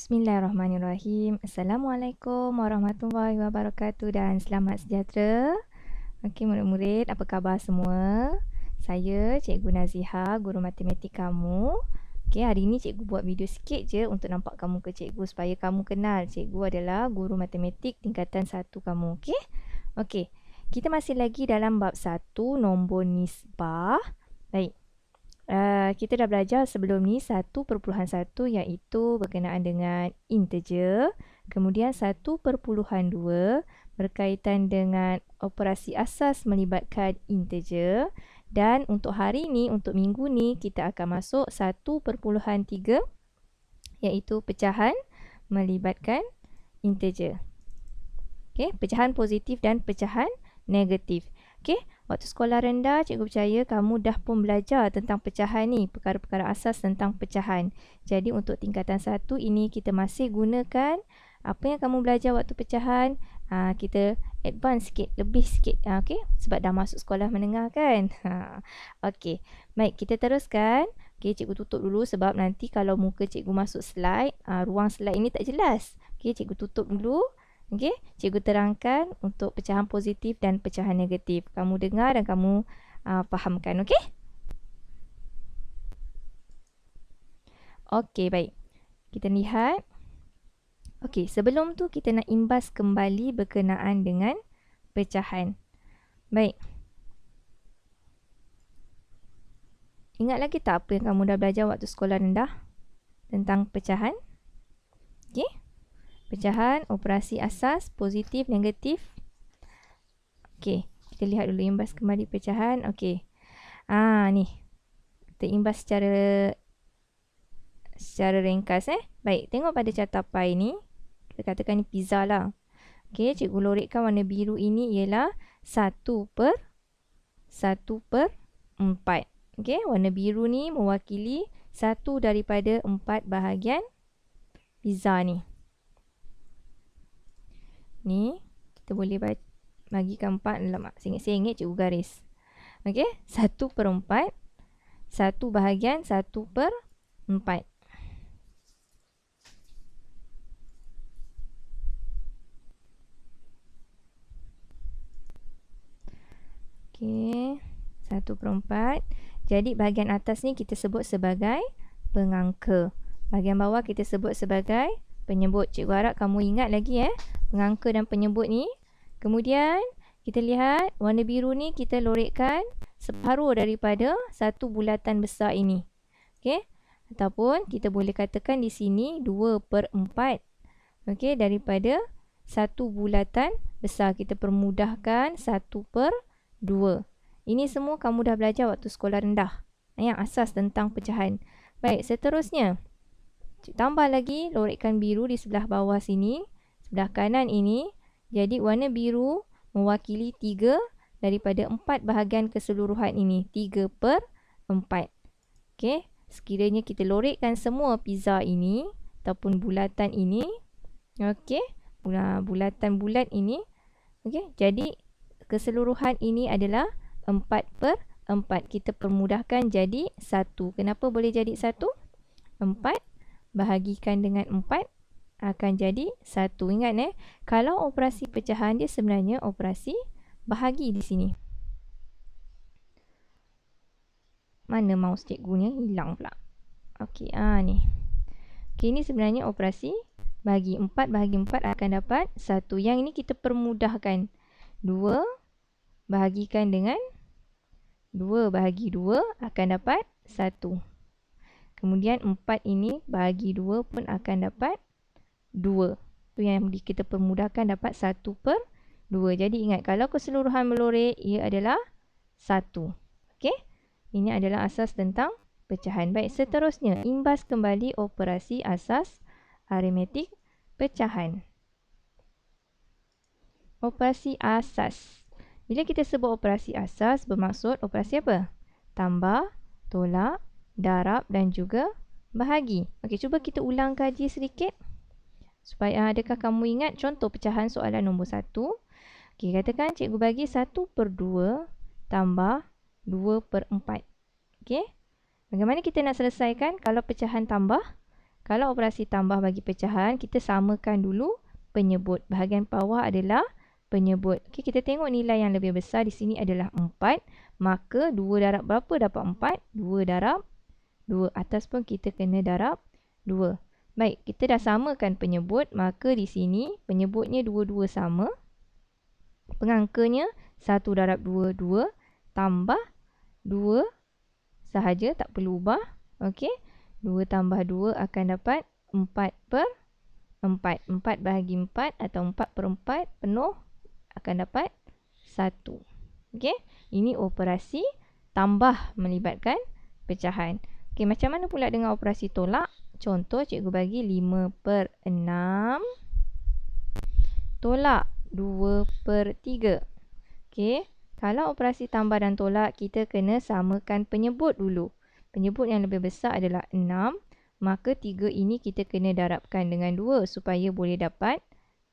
Bismillahirrahmanirrahim. Assalamualaikum warahmatullahi wabarakatuh dan selamat sejahtera. Okey murid-murid, apa khabar semua? Saya Cikgu Naziha, guru matematik kamu. Okey, hari ini cikgu buat video sikit je untuk nampak kamu ke cikgu supaya kamu kenal cikgu adalah guru matematik tingkatan 1 kamu. Okey? Okey. Kita masih lagi dalam bab 1 nombor nisbah. Baik. Kita dah belajar sebelum ni 1.1 iaitu berkenaan dengan integer. Kemudian 1.2 berkaitan dengan operasi asas melibatkan integer. Dan untuk hari ni, untuk minggu ni, kita akan masuk 1.3 iaitu pecahan melibatkan integer. Okay, pecahan positif dan pecahan negatif. Okay, waktu sekolah rendah, cikgu percaya kamu dah pun belajar tentang pecahan ni, perkara-perkara asas tentang pecahan. Jadi untuk tingkatan 1 ini kita masih gunakan apa yang kamu belajar waktu pecahan. Kita advance sikit, lebih sikit. Okay, sebab dah masuk sekolah menengah kan. Okay, baik, kita teruskan. Okay, cikgu tutup dulu sebab nanti kalau muka cikgu masuk slide, ruang slide ini tak jelas. Okay, cikgu tutup dulu. Okey, cikgu terangkan untuk pecahan positif dan pecahan negatif. Kamu dengar dan kamu fahamkan, okey? Okey, baik. Kita lihat. Okey, sebelum tu kita nak imbas kembali berkenaan dengan pecahan. Baik. Ingat lagi tak apa yang kamu dah belajar waktu sekolah rendah tentang pecahan? Okey? Pecahan, operasi asas, positif, negatif. Okey, kita lihat dulu imbas kembali pecahan. Okey. Ni. Kita imbas secara ringkas Baik, tengok pada carta pi ni. Kita katakan ni pizza lah. Okey, cikgu lorikkan warna biru ini ialah 1/4. Okey, warna biru ni mewakili 1 daripada 4 bahagian pizza ni. Ni, kita boleh bagikan 4 dalam sengit-sengit cikgu garis. Okey, 1/4. 1 bahagian 1/4. Okey, 1/4. Jadi bahagian atas ni kita sebut sebagai pengangka. Bahagian bawah kita sebut sebagai penyebut. Cikgu harap kamu ingat lagi pengangka dan penyebut ni. Kemudian kita lihat warna biru ni kita lorikkan separuh daripada satu bulatan besar ini. Okey, ataupun kita boleh katakan di sini 2/4. Okey, daripada satu bulatan besar kita permudahkan 1/2. Ini semua kamu dah belajar waktu sekolah rendah. Yang asas tentang pecahan. Baik, seterusnya tambah lagi, lorikkan biru di sebelah bawah sini, sebelah kanan ini. Jadi warna biru mewakili 3 daripada 4 bahagian keseluruhan ini. 3/4. Okey, sekiranya kita lorikkan semua pizza ini ataupun bulatan ini. Okey, bulatan bulat ini. Okey, jadi keseluruhan ini adalah 4/4. Kita permudahkan jadi 1. Kenapa boleh jadi 1? 4 bahagikan dengan 4 akan jadi 1. Ingat kalau operasi pecahan dia sebenarnya operasi bahagi di sini. Mana mouse cikgunya? Hilang pula. Okey, ni. Okey, ini sebenarnya operasi bahagi. 4 bahagi 4 akan dapat 1. Yang ini kita permudahkan. 2 bahagikan dengan 2 bahagi 2 akan dapat 1. Kemudian 4 ini bahagi 2 pun akan dapat 2. Itu yang kita permudahkan dapat 1/2. Jadi ingat, kalau keseluruhan melorik, ia adalah 1. Okey? Ini adalah asas tentang pecahan. Baik, seterusnya, imbas kembali operasi asas aritmetik pecahan. Operasi asas. Bila kita sebut operasi asas, bermaksud operasi apa? Tambah, tolak, darab dan juga bahagi. Okey, cuba kita ulang kaji sedikit. Supaya adakah kamu ingat contoh pecahan soalan nombor 1. Okey, katakan cikgu bagi 1/2 tambah 2/4. Okey. Bagaimana kita nak selesaikan kalau pecahan tambah? Kalau operasi tambah bagi pecahan, kita samakan dulu penyebut. Bahagian bawah adalah penyebut. Okey, kita tengok nilai yang lebih besar di sini adalah 4. Maka 2 darab berapa dapat 4? 2 darab 2. Atas pun kita kena darab 2. Baik, kita dah samakan penyebut. Maka di sini penyebutnya dua-dua sama. Pengangkanya 1 darab 2, 2. Tambah 2 sahaja, tak perlu ubah. Okey, 2 tambah 2 akan dapat 4 per 4. 4 bahagi 4 atau 4 per 4 penuh akan dapat 1. Okey, ini operasi tambah melibatkan pecahan. Okey, macam mana pula dengan operasi tolak? Contoh, cikgu bagi 5 per 6 tolak 2 per 3. Okey, kalau operasi tambah dan tolak, kita kena samakan penyebut dulu. Penyebut yang lebih besar adalah 6. Maka 3 ini kita kena darabkan dengan 2 supaya boleh dapat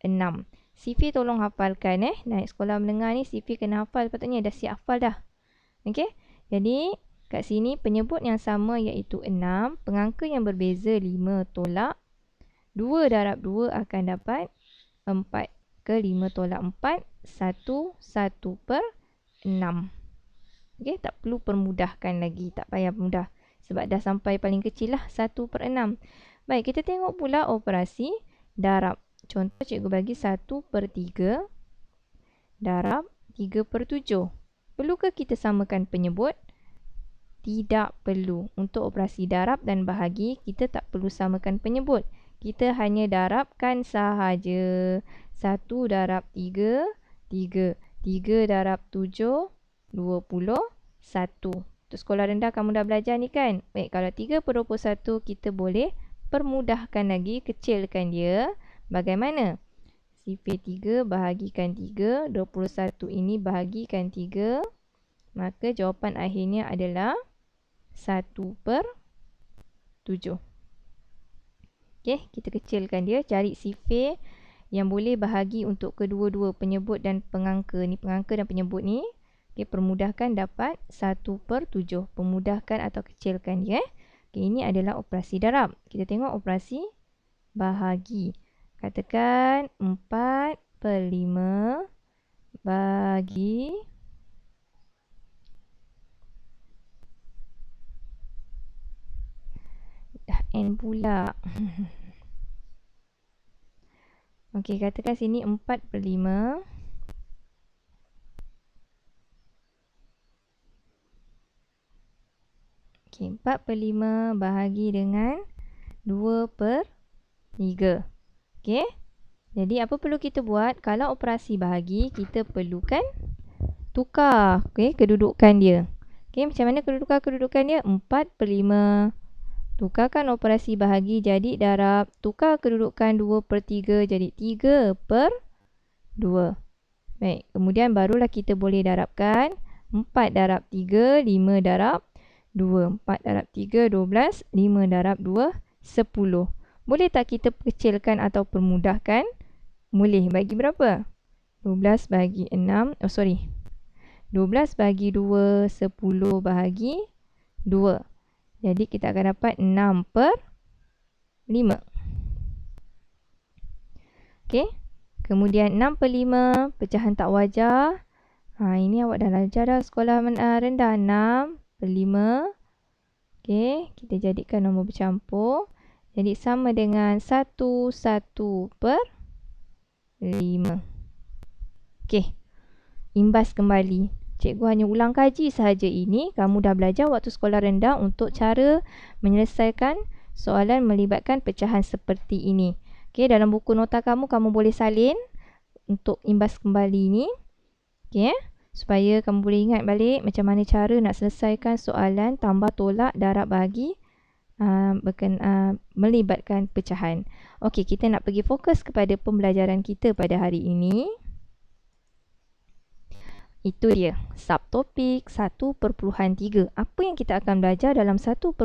6. Sifi tolong hafalkan naik sekolah menengah ni Sifi kena hafal, patutnya dah siap hafal dah. Okey, jadi kat sini penyebut yang sama iaitu 6. Pengangka yang berbeza 5 tolak 2 darab 2 akan dapat 4. Ke 5 tolak 4, 1 per 6. Okey, tak perlu permudahkan lagi. Tak payah mudah. Sebab dah sampai paling kecil lah, 1 per 6. Baik, kita tengok pula operasi darab. Contoh, cikgu bagi 1 per 3 darab 3 per 7. Perlukah kita samakan penyebut? Tidak perlu. Untuk operasi darab dan bahagi, kita tak perlu samakan penyebut. Kita hanya darabkan sahaja. 1 darab 3, 3. 3 darab 7, 21. Untuk sekolah rendah kamu dah belajar ni kan? Baik, kalau 3 per 21 kita boleh permudahkan lagi, kecilkan dia. Bagaimana? Sifir 3 bahagikan 3, 21 ini bahagikan 3. Maka jawapan akhirnya adalah 1 per 7. Okey, kita kecilkan dia, cari sifir yang boleh bahagi untuk kedua-dua penyebut dan pengangka. Ni pengangka dan penyebut ni. Okey, permudahkan dapat 1 per 7. Permudahkan atau kecilkan dia. Okey, ini adalah operasi darab. Kita tengok operasi bahagi. Katakan 4 per 5 bagi N pula. Okey, katakan sini 4 per 5. Okey, 4 per 5 bahagi dengan 2 per 3. Okey, jadi apa perlu kita buat? Kalau operasi bahagi, kita perlukan tukar kedudukan dia. Okey, macam mana kedudukan dia? 4 per 5. Tukarkan operasi bahagi jadi darab. Tukar kedudukan 2 per 3 jadi 3 per 2. Baik, kemudian barulah kita boleh darabkan. 4 darab 3, 5 darab 2. 4 darab 3, 12. 5 darab 2, 10. Boleh tak kita kecilkan atau permudahkan? Boleh. Bagi berapa? 12 bagi 6. 12 bagi 2, 10 bahagi 2. Jadi kita akan dapat 6 per 5. Okey. Kemudian 6 per 5, pecahan tak wajar. Ini awak dah belajar dah sekolah rendah. 6 per 5. Okey, kita jadikan nombor bercampur. Jadi sama dengan 1 per 5. Okey. Imbas kembali. Cikgu hanya ulang kaji sahaja ini. Kamu dah belajar waktu sekolah rendah untuk cara menyelesaikan soalan melibatkan pecahan seperti ini. Okey, dalam buku nota kamu, kamu boleh salin untuk imbas kembali ni. Okey, supaya kamu boleh ingat balik macam mana cara nak selesaikan soalan tambah tolak darab bahagi melibatkan pecahan. Okey, kita nak pergi fokus kepada pembelajaran kita pada hari ini. Itu dia, subtopik 1.3. Apa yang kita akan belajar dalam 1.3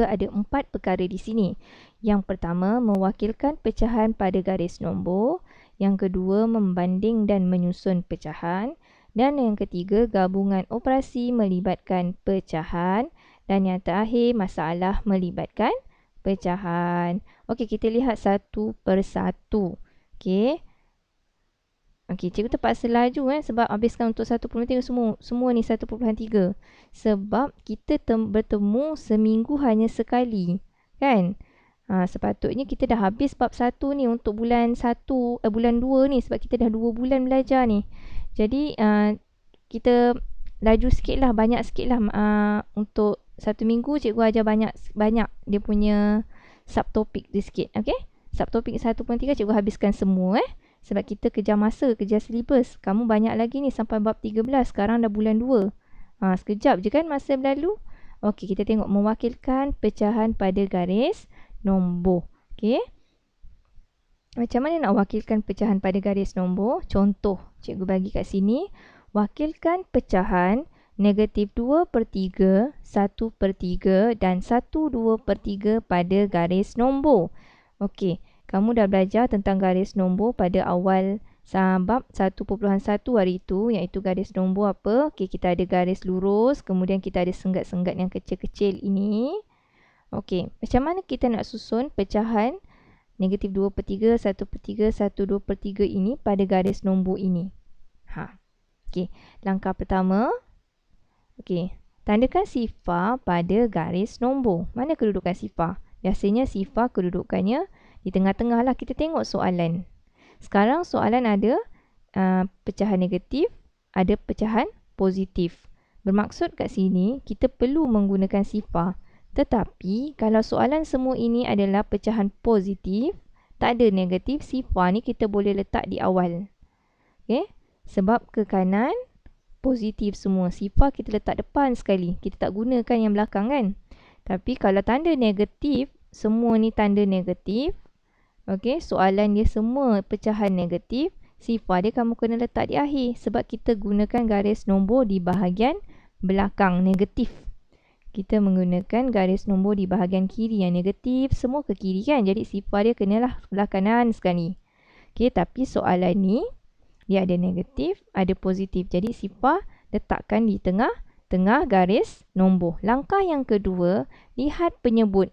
ada 4 perkara di sini. Yang pertama, mewakilkan pecahan pada garis nombor. Yang kedua, membanding dan menyusun pecahan. Dan yang ketiga, gabungan operasi melibatkan pecahan. Dan yang terakhir, masalah melibatkan pecahan. Okey, kita lihat satu persatu. Okey. Okey, cikgu terpaksa laju sebab habiskan untuk 1.3 semua. Semua ni 1.3. Sebab kita bertemu seminggu hanya sekali. Kan? Sepatutnya kita dah habis bab 1 ni untuk bulan 2 ni sebab kita dah 2 bulan belajar ni. Jadi kita laju sikit lah, banyak sikit lah untuk 1 minggu cikgu ajar banyak dia punya subtopik dia sikit. Okay? Subtopik 1.3 cikgu habiskan semua sebab kita kejar masa, kejar silibus. Kamu banyak lagi ni sampai bab 13. Sekarang dah bulan 2. Sekejap je kan masa berlalu. Okey, kita tengok mewakilkan pecahan pada garis nombor. Okey. Macam mana nak wakilkan pecahan pada garis nombor? Contoh, cikgu bagi kat sini. Wakilkan pecahan negatif 2/3, 1/3 dan 1/2/3 pada garis nombor. Okey. Kamu dah belajar tentang garis nombor pada awal bab 1.1 hari itu, iaitu garis nombor apa? Okey, kita ada garis lurus, kemudian kita ada senggat-senggat yang kecil-kecil ini. Okey, macam mana kita nak susun pecahan negatif 2/3, 1/3, 1/2/3 ini pada garis nombor ini? Okey, langkah pertama. Okey, tandakan sifar pada garis nombor. Mana kedudukan sifar? Biasanya sifar kedudukannya di tengah-tengah lah. Kita tengok soalan. Sekarang soalan ada pecahan negatif, ada pecahan positif. Bermaksud kat sini, kita perlu menggunakan sifar. Tetapi, kalau soalan semua ini adalah pecahan positif, tak ada negatif, sifar ni kita boleh letak di awal. Okay? Sebab ke kanan, positif semua. Sifar kita letak depan sekali. Kita tak gunakan yang belakang kan? Tapi kalau tanda negatif, semua ni tanda negatif. Okey, soalan dia semua pecahan negatif, sifar dia kamu kena letak di akhir sebab kita gunakan garis nombor di bahagian belakang negatif. Kita menggunakan garis nombor di bahagian kiri yang negatif, semua ke kiri kan? Jadi sifar dia kenalah sebelah kanan sekali. Okey, tapi soalan ni dia ada negatif, ada positif. Jadi sifar letakkan di tengah garis nombor. Langkah yang kedua, lihat penyebut.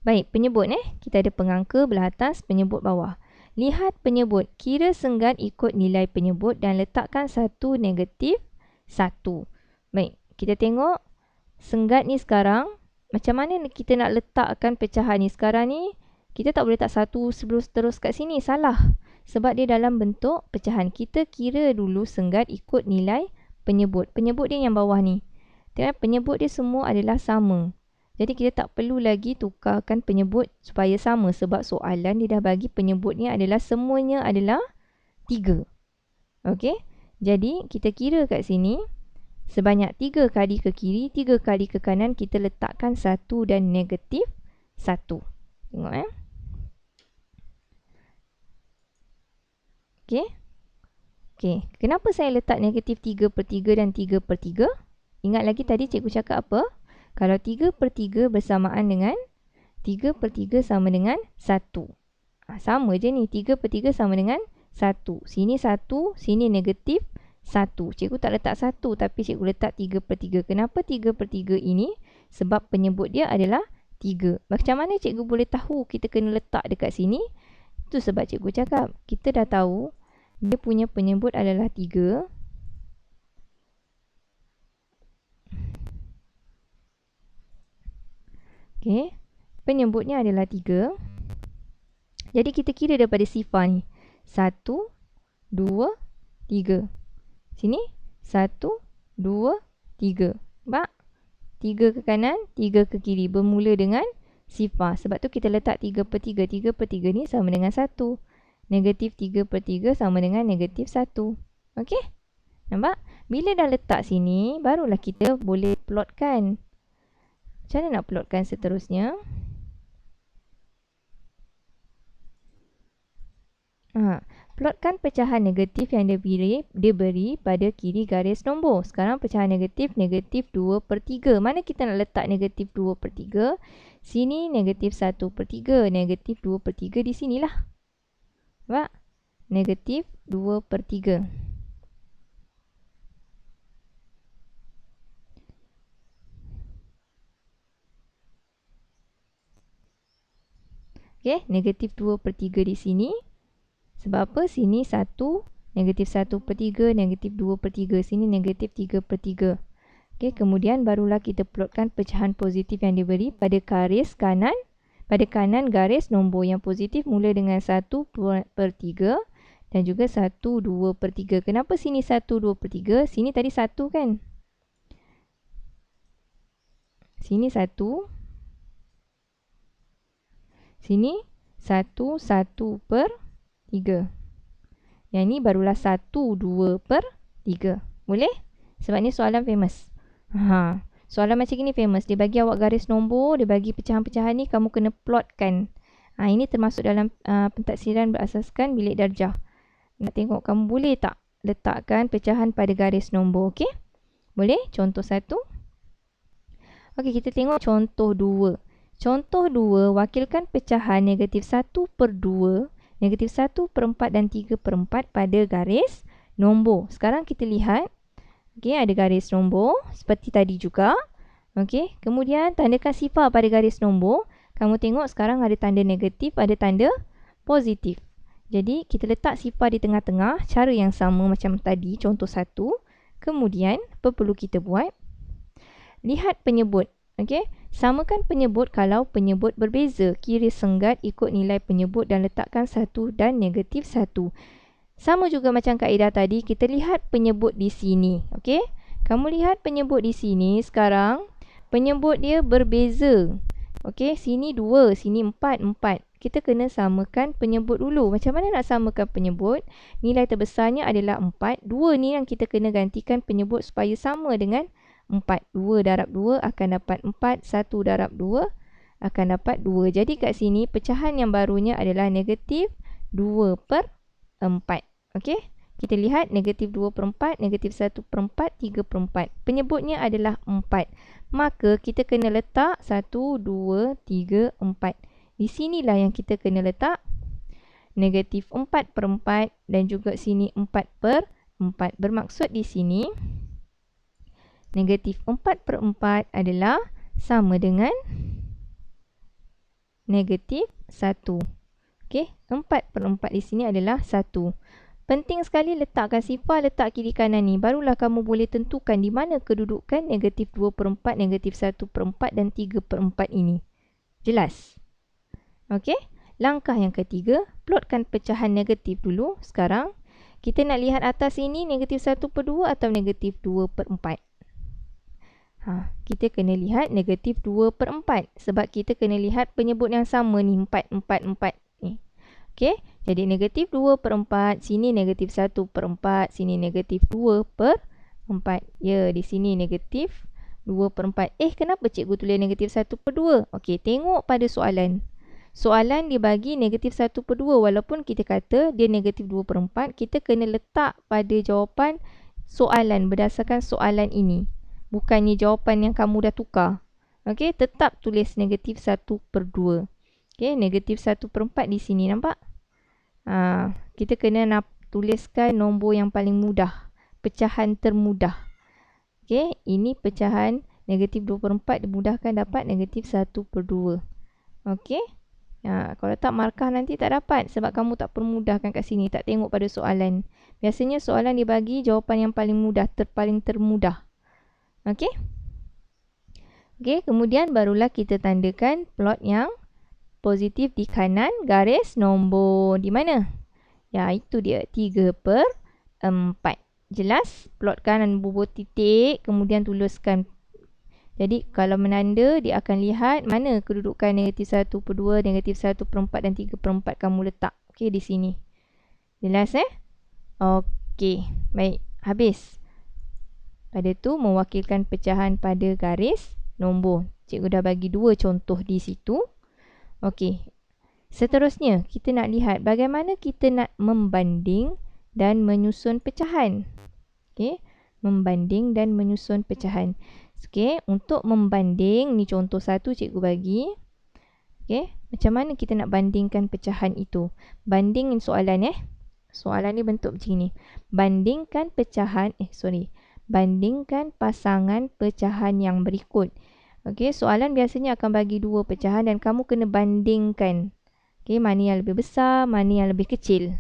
Baik, penyebut kita ada pengangka belah atas, penyebut bawah. Lihat penyebut, kira senggat ikut nilai penyebut dan letakkan 1 negatif 1. Baik, kita tengok senggat ni sekarang. Macam mana kita nak letakkan pecahan ni? Sekarang ni, kita tak boleh letak 1 sebelum terus kat sini. Salah. Sebab dia dalam bentuk pecahan. Kita kira dulu senggat ikut nilai penyebut. Penyebut dia yang bawah ni. Tengok, penyebut dia semua adalah sama. Jadi kita tak perlu lagi tukarkan penyebut supaya sama sebab soalan dia dah bagi penyebutnya adalah semuanya adalah 3. Okey? Jadi kita kira kat sini sebanyak 3 kali ke kiri, 3 kali ke kanan kita letakkan 1 dan negatif 1. Tengok Okey? Okey, kenapa saya letak negatif 3/3 dan 3/3? Ingat lagi tadi cikgu cakap apa? Kalau 3/3 bersamaan dengan 3/3 sama dengan 1. Sama je ni. 3/3 sama dengan 1. Sini 1, sini negatif 1. Cikgu tak letak 1 tapi cikgu letak 3/3. Kenapa 3/3 ini? Sebab penyebut dia adalah 3. Macam mana cikgu boleh tahu kita kena letak dekat sini? Itu sebab cikgu cakap. Kita dah tahu dia punya penyebut adalah 3. Okey, penyebutnya adalah 3. Jadi kita kira daripada sifar ni. 1, 2, 3. Sini 1, 2, 3. Nampak? 3 ke kanan, 3 ke kiri. Bermula dengan sifar. Sebab tu kita letak 3/3. 3/3 ni sama dengan 1. Negatif 3/3 sama dengan negatif 1. Okey? Nampak? Bila dah letak sini, barulah kita boleh plotkan. Macam mana nak plotkan seterusnya? Plotkan pecahan negatif yang diberi pada kiri garis nombor. Sekarang pecahan negatif 2/3. Mana kita nak letak negatif 2/3? Sini negatif 1/3. Negatif 2/3 di sinilah. Nampak? Negatif 2/3. Okey, negatif 2/3 di sini. Sebab apa? Sini 1, negatif 1/3, negatif 2/3. Sini negatif 3/3. Okey, kemudian barulah kita plotkan pecahan positif yang diberi pada garis kanan. Pada kanan garis nombor yang positif mula dengan 1/3 dan juga 1/2/3. Kenapa sini 1/2/3? Sini tadi 1 kan? Sini 1. Sini 1/3. Yang ni barulah 1/2/3. Boleh? Sebab ni soalan famous. Soalan macam ni famous. Dia bagi awak garis nombor, dia bagi pecahan-pecahan ni, kamu kena plotkan. Ini termasuk dalam pentaksiran berasaskan bilik darjah. Nak tengok kamu boleh tak letakkan pecahan pada garis nombor. Okey? Boleh? Contoh 1. Okey, kita tengok contoh 2. Contoh 2, wakilkan pecahan negatif 1/2, negatif 1/4 dan 3/4 pada garis nombor. Sekarang kita lihat. Okey, ada garis nombor seperti tadi juga. Okey, kemudian tandakan sifar pada garis nombor. Kamu tengok sekarang ada tanda negatif, ada tanda positif. Jadi, kita letak sifar di tengah-tengah, cara yang sama macam tadi, contoh 1. Kemudian, apa perlu kita buat? Lihat penyebut. Okey, samakan penyebut kalau penyebut berbeza. Kiri senggat ikut nilai penyebut dan letakkan 1 dan negatif 1. Sama juga macam kaedah tadi, kita lihat penyebut di sini. Okey, kamu lihat penyebut di sini. Sekarang, penyebut dia berbeza. Okey, sini 2, sini 4, 4. Kita kena samakan penyebut dulu. Macam mana nak samakan penyebut? Nilai terbesarnya adalah 4. 2 ni yang kita kena gantikan penyebut supaya sama dengan 4. 2 darab 2 akan dapat 4. 1 darab 2 akan dapat 2. Jadi kat sini, pecahan yang barunya adalah negatif 2/4. Okey, kita lihat negatif 2/4, negatif 1/4, 3/4. Penyebutnya adalah 4. Maka kita kena letak 1, 2, 3, 4. Di sinilah yang kita kena letak negatif 4/4 dan juga sini 4/4. Bermaksud di sini negatif 4/4 adalah sama dengan negatif 1. Okey, 4/4 di sini adalah 1. Penting sekali letakkan sifar, letak kiri kanan ni. Barulah kamu boleh tentukan di mana kedudukan negatif 2/4, negatif 1/4 dan 3/4 ini. Jelas? Okey, langkah yang ketiga, plotkan pecahan negatif dulu. Sekarang, kita nak lihat atas ini negatif 1/2 atau negatif 2/4. Kita kena lihat negatif 2/4 sebab kita kena lihat penyebut yang sama ni, 4, 4, 4 ni. Okey, jadi negatif 2/4, sini negatif 1/4, sini negatif 2/4. Ya, di sini negatif 2/4. Kenapa cikgu tulis negatif 1/2? Okey, tengok pada soalan. Soalan dia bagi negatif 1/2 walaupun kita kata dia negatif 2/4, kita kena letak pada jawapan soalan berdasarkan soalan ini. Bukannya jawapan yang kamu dah tukar. Okey, tetap tulis negatif 1/2. Okey, negatif 1/4 di sini, nampak? Kita kena nak tuliskan nombor yang paling mudah. Pecahan termudah. Okey, ini pecahan negatif 2/4 dimudahkan dapat negatif 1/2. Okey. Kalau tak markah nanti tak dapat sebab kamu tak permudahkan kat sini, tak tengok pada soalan. Biasanya soalan dibagi jawapan yang paling mudah, paling termudah. Okey. Okey, kemudian barulah kita tandakan plot yang positif di kanan garis nombor. Di mana? Ya, itu dia 3/4. Jelas? Plotkan dan bubur titik, kemudian tuliskan. Jadi, kalau menanda, dia akan lihat mana kedudukan negatif 1/2, negatif 1/4 dan 3/4 kamu letak. Okey, di sini. Jelas Okey, baik. Habis. Pada tu, mewakilkan pecahan pada garis nombor. Cikgu dah bagi 2 contoh di situ. Okey. Seterusnya, kita nak lihat bagaimana kita nak membanding dan menyusun pecahan. Okey, membanding dan menyusun pecahan. Okey, untuk membanding, ni contoh 1 cikgu bagi. Okey, macam mana kita nak bandingkan pecahan itu? Banding soalan Soalan ni bentuk macam ni. Bandingkan pecahan, bandingkan pasangan pecahan yang berikut. Okey, soalan biasanya akan bagi 2 pecahan dan kamu kena bandingkan. Okey, mana yang lebih besar, mana yang lebih kecil.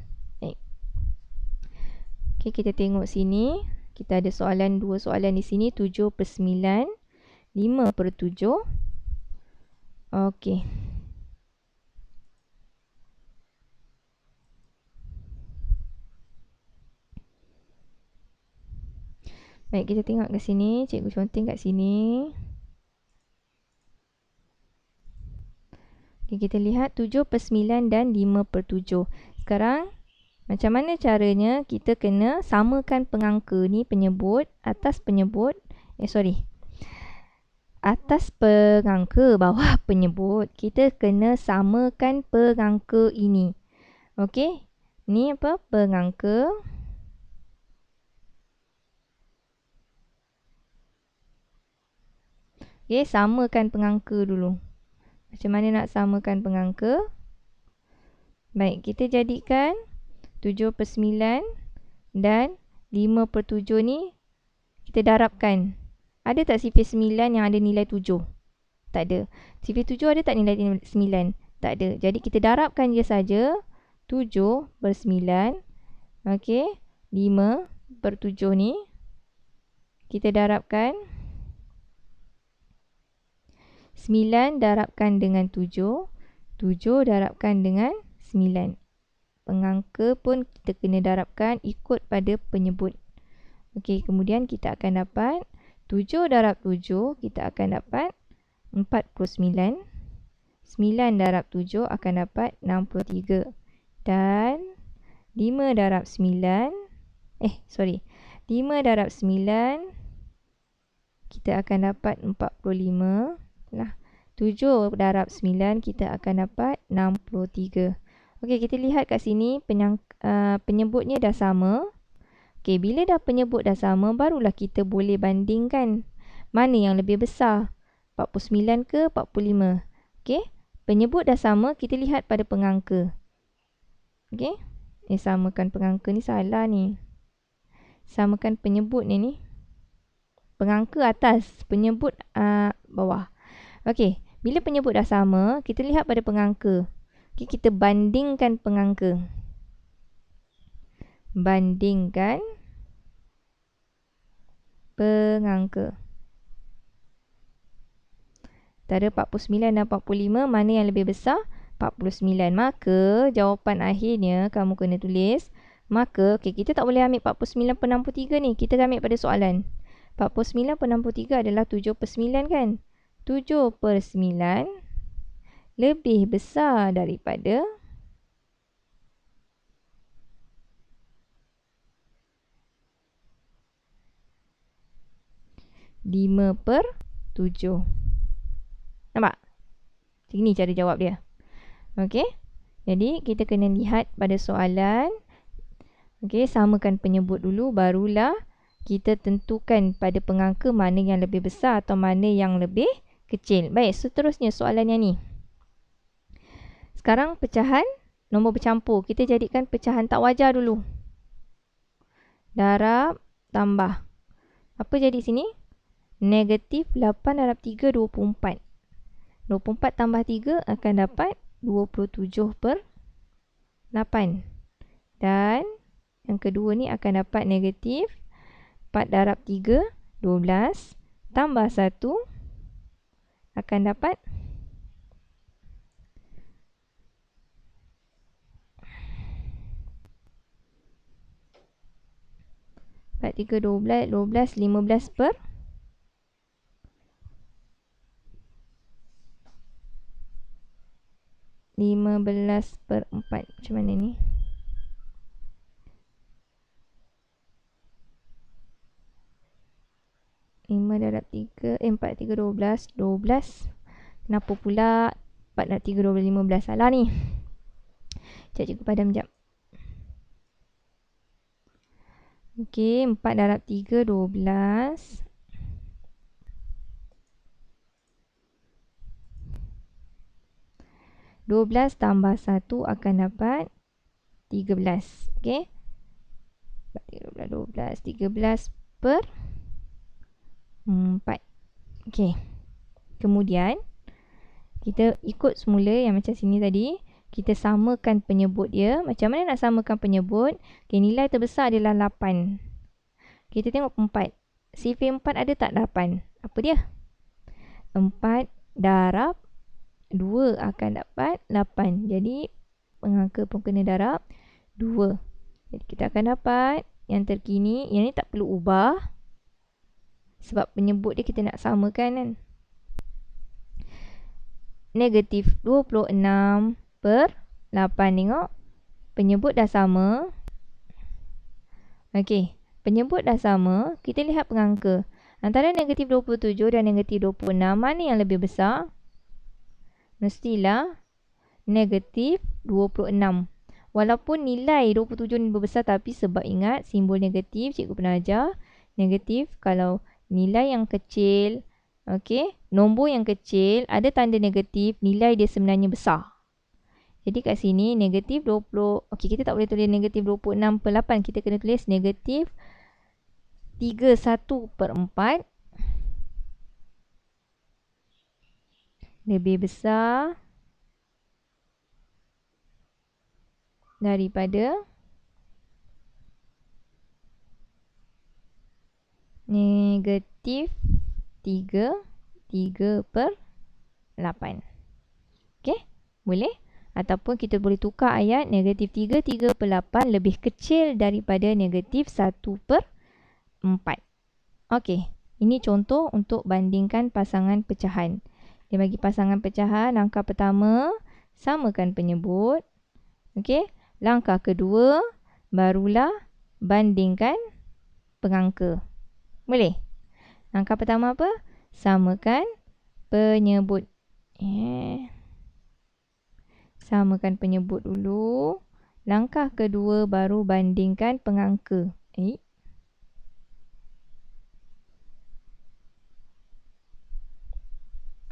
Okey, kita tengok sini. Kita ada soalan, dua soalan di sini. 7/9, 5/7. Okey. Baik, kita tengok kat sini. Cikgu conteng kat sini. Okay, kita lihat 7/9 dan 5/7. Sekarang, macam mana caranya kita kena samakan pengangka ni, penyebut, atas penyebut. Atas pengangka, bawah penyebut. Kita kena samakan pengangka ini. Okey, ni apa? Pengangka. Okey, samakan pengangka dulu. Macam mana nak samakan pengangka? Baik, kita jadikan 7/9 dan 5/7 ni kita darabkan. Ada tak sifar 9 yang ada nilai 7? Tak ada. Sifar 7 ada tak nilai 9? Tak ada. Jadi kita darabkan je saja. 7/9. Okey, 5/7 ni kita darabkan. 9 darabkan dengan 7. 7 darabkan dengan 9. Pengangka pun kita kena darabkan ikut pada penyebut. Okey, kemudian kita akan dapat 7 darab 7, kita akan dapat 49. 9 darab 7 akan dapat 63. Dan 5 darab 9, 5 darab 9, kita akan dapat 45. 7 darab 9, kita akan dapat 63. Okey, kita lihat kat sini penyebutnya dah sama. Okey, bila dah penyebut dah sama, barulah kita boleh bandingkan mana yang lebih besar, 49 ke 45. Okey, penyebut dah sama, kita lihat pada pengangka. Okey, samakan pengangka ni salah ni. Samakan penyebut ni. Pengangka atas, penyebut bawah. Okey, bila penyebut dah sama, kita lihat pada pengangka. Okay, kita bandingkan pengangka. Bandingkan pengangka. Antara 49 dan 45, mana yang lebih besar? 49. Maka, jawapan akhirnya kamu kena tulis. Maka, okay, kita tak boleh ambil 49/63 ni. Kita ambil pada soalan. 49/63 adalah 7/9 kan? 7/9 lebih besar daripada 5/7. Nampak? Ini cara jawab dia. Okey. Jadi, kita kena lihat pada soalan. Okey, samakan penyebut dulu. Barulah kita tentukan pada pengangka mana yang lebih besar atau mana yang lebih kecil. Baik, seterusnya soalan yang ni. Sekarang pecahan nombor bercampur. Kita jadikan pecahan tak wajar dulu. Darab, tambah. Apa jadi sini? Negatif 8 darab 3, 24. 24 tambah 3 akan dapat 27/8. Dan yang kedua ni akan dapat negatif 4 darab 3, 12. Tambah 1 akan dapat 4, 3, 12, 12, 15/4. Macam mana ni? 5 darab 3, 4, 3, 12, 12. Kenapa pula 4 darab 3, 12, 15? Salah ni. Cikgu padam sekejap. Okey, 4 darab 3, 12. 12 tambah 1 akan dapat 13. Okey. 12, 13/4. Okey. Kemudian, kita ikut semula yang macam sini tadi. kita samakan penyebut dia. Macam mana nak samakan penyebut? Okay, nilai terbesar adalah 8. Kita tengok 4. Sifar 4 ada tak 8? Apa dia? 4 darab 2 akan dapat 8. Jadi, pengangka pun kena darab 2. Jadi, kita akan dapat yang terkini. Yang ni tak perlu ubah. Sebab penyebut dia kita nak samakan kan. Negatif 26 per 8. Tengok. Penyebut dah sama. Okey. Penyebut dah sama. Kita lihat pengangka. Antara negatif 27 dan negatif 26. Mana yang lebih besar? Mestilah negatif 26. Walaupun nilai 27 ni lebih besar. Tapi sebab ingat simbol negatif. Cikgu pernah ajar. Negatif kalau nilai yang kecil. Okey. Nombor yang kecil. Ada tanda negatif. Nilai dia sebenarnya besar. Jadi kat sini negatif 20. Okey, kita tak boleh tulis negatif 26 per 8. Kita kena tulis negatif 31 per 4. Lebih besar daripada negatif 3 per 8. Okey, boleh? Ataupun kita boleh tukar ayat negatif 3 per 8 lebih kecil daripada negatif 1 per 4. Okey, ini contoh untuk bandingkan pasangan pecahan. Dia bagi pasangan pecahan. Langkah pertama, samakan penyebut. Okey, langkah kedua, barulah bandingkan pengangka. Boleh? Langkah pertama apa? Samakan penyebut. Samakan penyebut dulu. Langkah kedua baru bandingkan pengangka.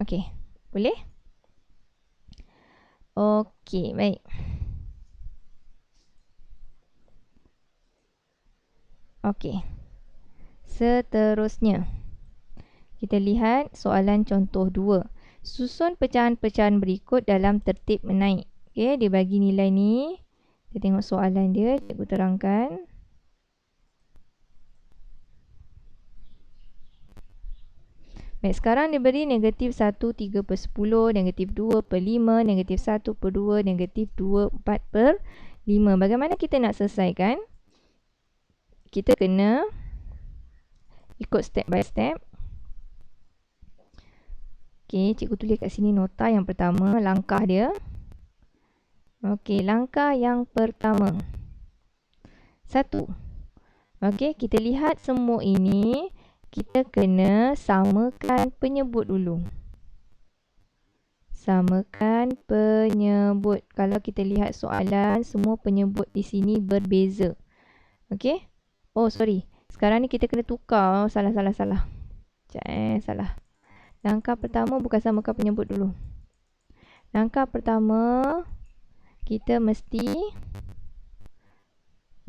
Okey, boleh? Okey, baik. Okey. Seterusnya, kita lihat soalan contoh 2. Susun pecahan-pecahan berikut dalam tertib menaik. Okey, dia bagi nilai ni. Kita tengok soalan dia, cikgu terangkan. Baik, sekarang dia beri negatif 1 3 per 10, negatif 2 per 5, negatif 1 per 2, negatif 2 4 per 5. Bagaimana kita nak selesaikan? Kita kena ikut step by step. Okey, cikgu tulis kat sini nota yang pertama, langkah dia. Okey, langkah yang pertama. 1. Okey, kita lihat semua ini. Kita kena samakan penyebut dulu. Samakan penyebut. Kalau kita lihat soalan, semua penyebut di sini berbeza. Okey. Oh, sorry. Sekarang ni kita kena tukar. Oh, salah. Salah. Langkah pertama bukan samakan penyebut dulu. Langkah pertama, kita mesti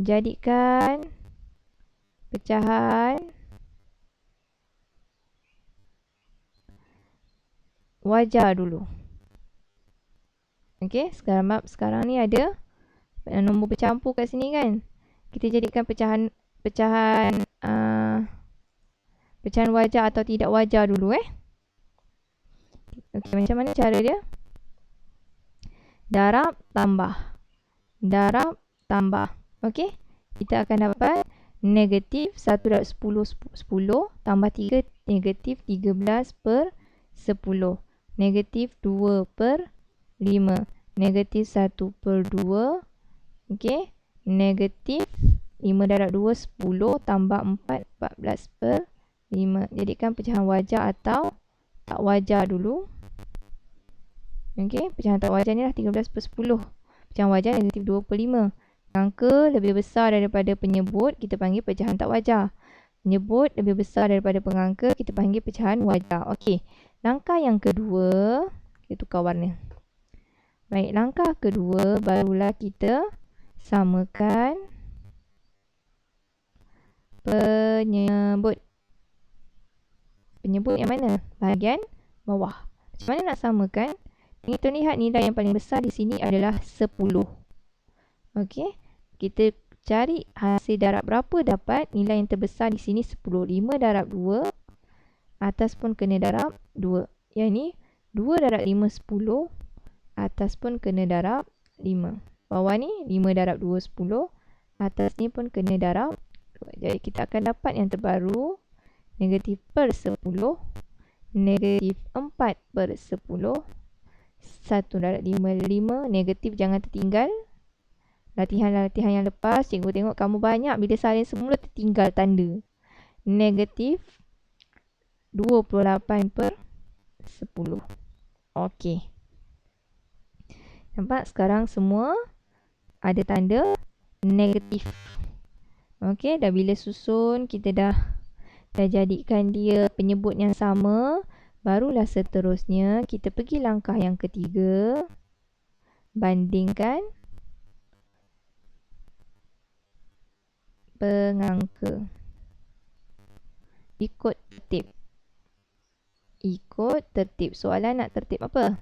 jadikan pecahan wajar dulu. Okey, sekarang ni ada nombor bercampur kat sini kan. Kita jadikan pecahan wajar atau tidak wajar dulu Okey, macam mana cara dia? Darab tambah. Okey, kita akan dapat negatif 1 darab 10 tambah 3 negatif 13 per 10. Negatif 2 per 5. Negatif 1 per 2. Okey. Negatif 5 darab 2, 10. Tambah 4, 14 per 5. Jadikan pecahan wajar atau tak wajar dulu. Okey. Pecahan tak wajar ni lah 13 per 10. Pecahan wajar negatif 2 per 5. Angka lebih besar daripada penyebut, kita panggil pecahan tak wajar. Penyebut lebih besar daripada pengangka, kita panggil pecahan wajar. Okey. Langkah yang kedua, kita tukar warna. Baik, langkah kedua barulah kita samakan penyebut. Penyebut yang mana? Bahagian bawah. Macam mana nak samakan? Ini tuan lihat nilai yang paling besar di sini adalah 10. Okey. Kita cari hasil darab berapa dapat nilai yang terbesar di sini 10. 5 darab 2. Atas pun kena darab 2. Yang ni 2 darab 5 10. Atas pun kena darab 5. Bawah ni 5 darab 2 10. Atas ni pun kena darab 2. Jadi kita akan dapat yang terbaru. Negatif per 10. Negatif 4 per 10. 1 darab 5 5. Negatif jangan tertinggal. Latihan-latihan yang lepas, cikgu tengok kamu banyak bila salin semula tertinggal tanda. Negatif 28 per 10. Okey. Nampak sekarang semua ada tanda negatif. Okey, dah bila susun kita dah jadikan dia penyebut yang sama, barulah seterusnya kita pergi langkah yang ketiga. Bandingkan pengangka. Ikut tertib. Ikut tertib. Soalan nak tertib apa?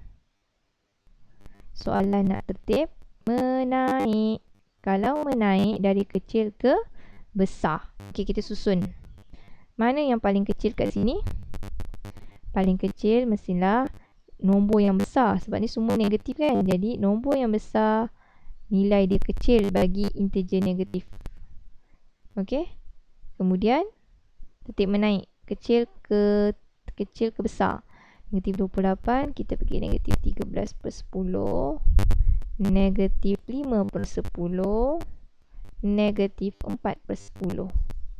Soalan nak tertib menaik. Kalau menaik dari kecil ke besar. Okey, kita susun. Mana yang paling kecil kat sini? Paling kecil mestilah nombor yang besar. Sebab ni semua negatif kan? Jadi nombor yang besar nilai dia kecil bagi integer negatif. Okey. Kemudian tertib menaik. Kecil ke besar. Negatif 28, kita pergi negatif 13 per 10. Negatif 5 per 10. Negatif 4 per 10.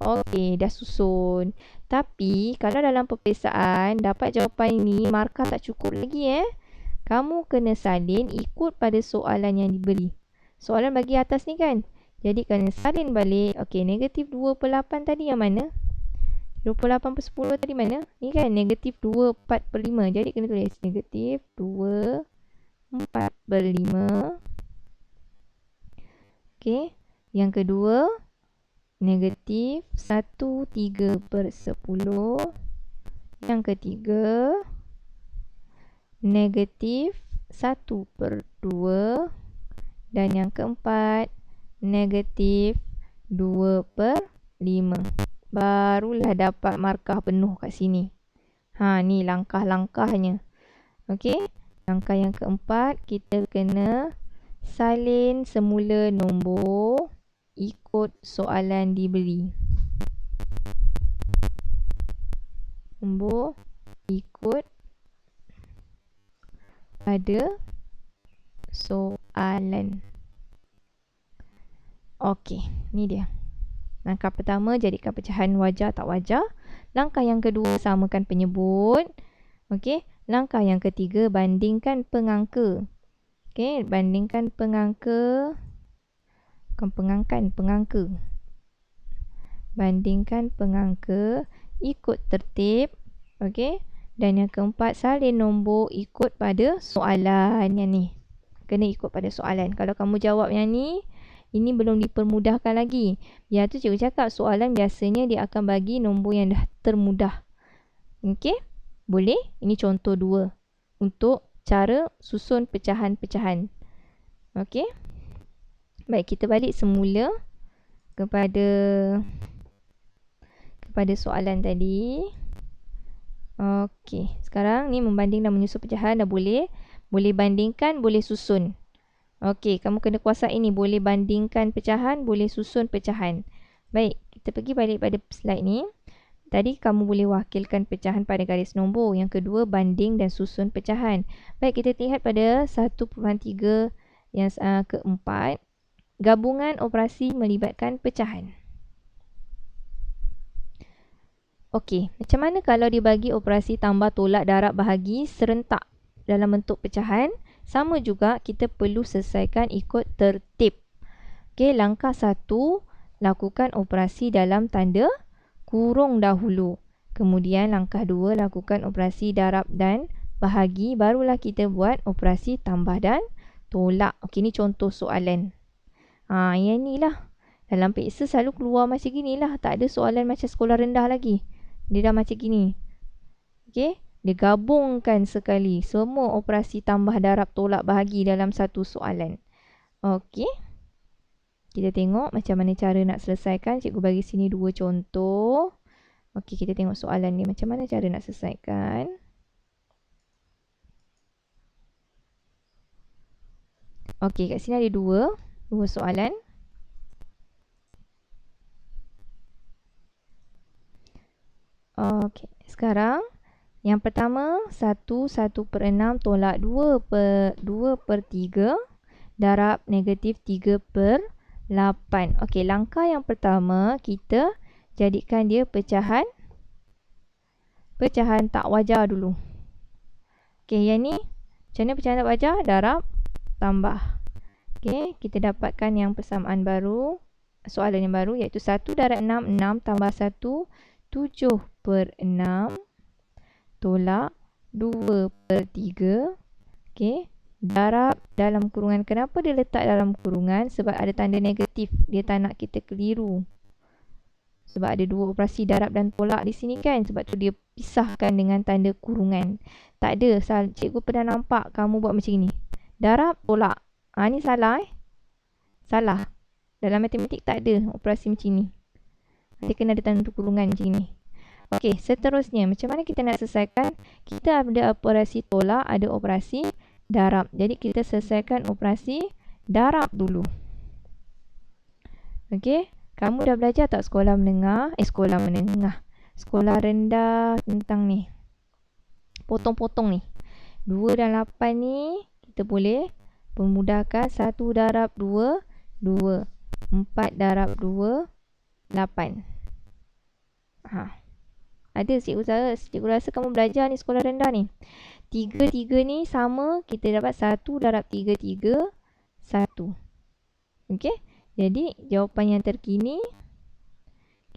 Okey, dah susun. Tapi, kalau dalam peperiksaan dapat jawapan ini, markah tak cukup lagi Kamu kena salin ikut pada soalan yang diberi. Soalan bagi atas ni kan? Jadi, kena salin balik. Okey, negatif 2 per 8 tadi yang mana? 28 per 10 tadi mana? Ni kan negatif 2 4 per 5. Jadi kena tulis negatif 2 4 per 5. Okey. Yang kedua, negatif 1 3 per 10. Yang ketiga, negatif 1 per 2. Dan yang keempat, negatif 2 per 5. Barulah dapat markah penuh kat sini. Ni langkah-langkahnya. Okey. Langkah yang keempat, kita kena salin semula nombor ikut soalan diberi. Nombor ikut pada soalan. Okey, ni dia. Langkah pertama, jadikan pecahan wajar tak wajar. Langkah yang kedua, samakan penyebut. Okey. Langkah yang ketiga, bandingkan pengangka. Okey, bandingkan pengangka. Bukan pengangkan, pengangka. Bandingkan pengangka. Ikut tertib. Okey. Dan yang keempat, salin nombor ikut pada soalan yang ni. Kena ikut pada soalan. Kalau kamu jawab yang ni, ini belum dipermudahkan lagi. Biar tu cikgu cakap soalan biasanya dia akan bagi nombor yang dah termudah. Okey? Boleh? Ini contoh 2. Untuk cara susun pecahan-pecahan. Okey? Baik, kita balik semula kepada soalan tadi. Okey. Sekarang ni membanding dan menyusun pecahan dah boleh. Boleh bandingkan, boleh susun. Okey, kamu kena kuasai ini. Boleh bandingkan pecahan, boleh susun pecahan. Baik, kita pergi balik pada slide ni. Tadi kamu boleh wakilkan pecahan pada garis nombor. Yang kedua, banding dan susun pecahan. Baik, kita lihat pada 1/3 yang keempat. Gabungan operasi melibatkan pecahan. Okey, macam mana kalau dibagi operasi tambah, tolak, darab, bahagi serentak dalam bentuk pecahan? Sama juga, kita perlu selesaikan ikut tertib. Okey, langkah 1, lakukan operasi dalam tanda kurung dahulu. Kemudian langkah 2, lakukan operasi darab dan bahagi. Barulah kita buat operasi tambah dan tolak. Okey, ni contoh soalan. Yang ni lah. Dalam peksa selalu keluar macam gini lah. Tak ada soalan macam sekolah rendah lagi. Dia dah macam gini. Okey, Dia gabungkan sekali semua operasi tambah, darab, tolak, bahagi dalam satu soalan. Okey. Kita tengok macam mana cara nak selesaikan. Cikgu bagi sini 2 contoh. Okey, kita tengok soalan ni. Macam mana cara nak selesaikan. Okey, kat sini ada 2 soalan. Okey, sekarang yang pertama 1/6 tolak 2/3 darab negatif 3/8. Okey, langkah yang pertama kita jadikan dia pecahan tak wajar dulu. Okey, yang ni macam mana pecahan tak wajar? Darab tambah. Okey, kita dapatkan yang persamaan baru, soalan yang baru iaitu 1 darab 6, 6 tambah 1, 7/6 tolak 2/3. Okey, darab dalam kurungan. Kenapa dia letak dalam kurungan? Sebab ada tanda negatif. Dia tak nak kita keliru. Sebab ada 2 operasi darab dan tolak di sini kan. Sebab tu dia pisahkan dengan tanda kurungan. Tak ada. Cikgu pernah nampak kamu buat macam ni. Darab, tolak. Ni salah Salah. Dalam matematik tak ada operasi macam ni. Dia kena ada tanda kurungan macam ni. Okey, seterusnya macam mana kita nak selesaikan? Kita ada operasi tolak, ada operasi darab. Jadi kita selesaikan operasi darab dulu. Okey, kamu dah belajar tak sekolah menengah? Sekolah rendah tentang ni. Potong-potong ni. 2 dan 8 ni kita boleh permudahkan. 1 darab 2, 2. 4 darab 2, 8. Ada cikgu rasa kamu belajar ni sekolah rendah ni. 3 ni sama, kita dapat 1 darab 3, 3, 1. Okey, jadi jawapan yang terkini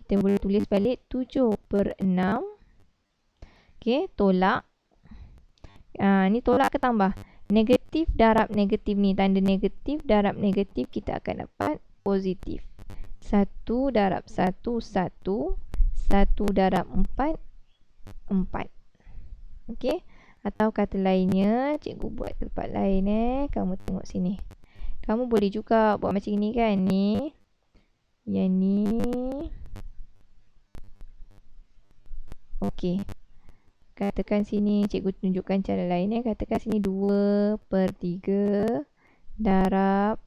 kita boleh tulis balik 7/6. Okey, tolak. Ni tolak ke tambah? Negatif darab negatif ni, tanda negatif darab negatif, kita akan dapat positif. 1 darab 1, 1. 1 darab 4, 4. Okey. Atau kata lainnya, cikgu buat tempat lain Kamu tengok sini. Kamu boleh juga buat macam ni kan. Ni. Yang ni. Okey. Katakan sini, cikgu tunjukkan cara lain Katakan sini 2/3 darab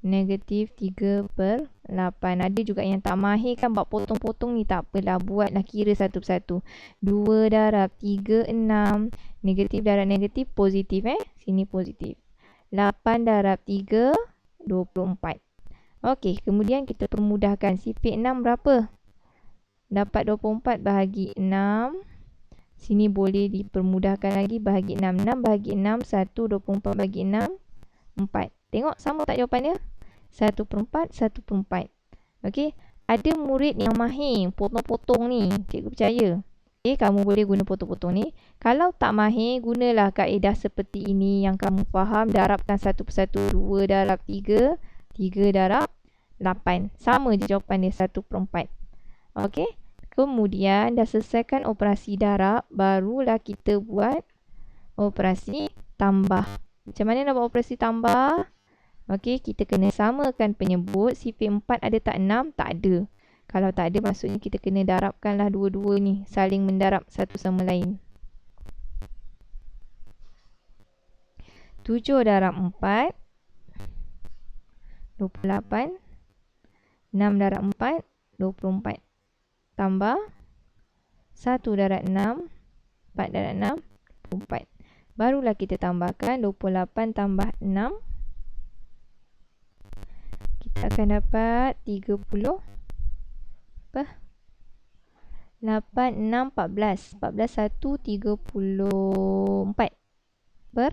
negatif 3/8. Ada juga yang tak mahir kan buat potong-potong ni. Tak apalah, buatlah kira satu persatu. 2 darab 3, 6. Negatif darab negatif, positif Sini positif. 8 darab 3, 24. Okey, kemudian kita permudahkan. Sifit 6 berapa? Dapat 24 bahagi 6. Sini boleh dipermudahkan lagi. Bahagi 6. 6 bahagi 6, 1. 24 bahagi 6, 4. Tengok sama tak jawapannya? 1/4, 1/4. Okey, ada murid yang mahir potong-potong ni. Cikgu percaya. Okey, kamu boleh guna potong-potong ni. Kalau tak mahir, gunalah kaedah seperti ini yang kamu faham. Darabkan satu persatu. 2 darab 3, 3 darab 8. Sama je jawapan dia, 1/4. Okey, kemudian dah selesaikan operasi darab, barulah kita buat operasi tambah. Macam mana nak buat operasi tambah? Okey, kita kena samakan penyebut. Sifit 4 ada tak 6? Tak ada. Kalau tak ada, maksudnya kita kena darabkanlah dua-dua ni. Saling mendarab satu sama lain. 7 darab 4, 28. 6 darab 4, 24. Tambah 1 darab 6, 4 darab 6, 24. Barulah kita tambahkan 28 tambah 6. Kita akan dapat 30. 8, 6, 14. 14, 1, 34. Per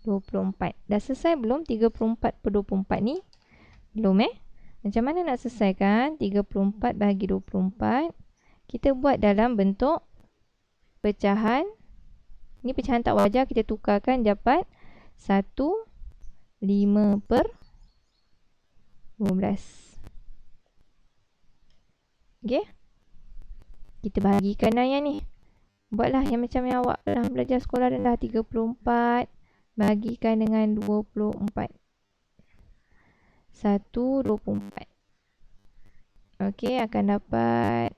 24. Dah selesai belum 34/24 ni? Belum Macam mana nak selesaikan? 34 bahagi 24. Kita buat dalam bentuk pecahan. Ni pecahan tak wajar, kita tukarkan dapat 1, 5/12. Okey. Kita bahagikan lah yang ni. Buatlah yang macam yang awak pernah belajar sekolah rendah. 34 bahagikan dengan 24. 1/24. Okey, akan dapat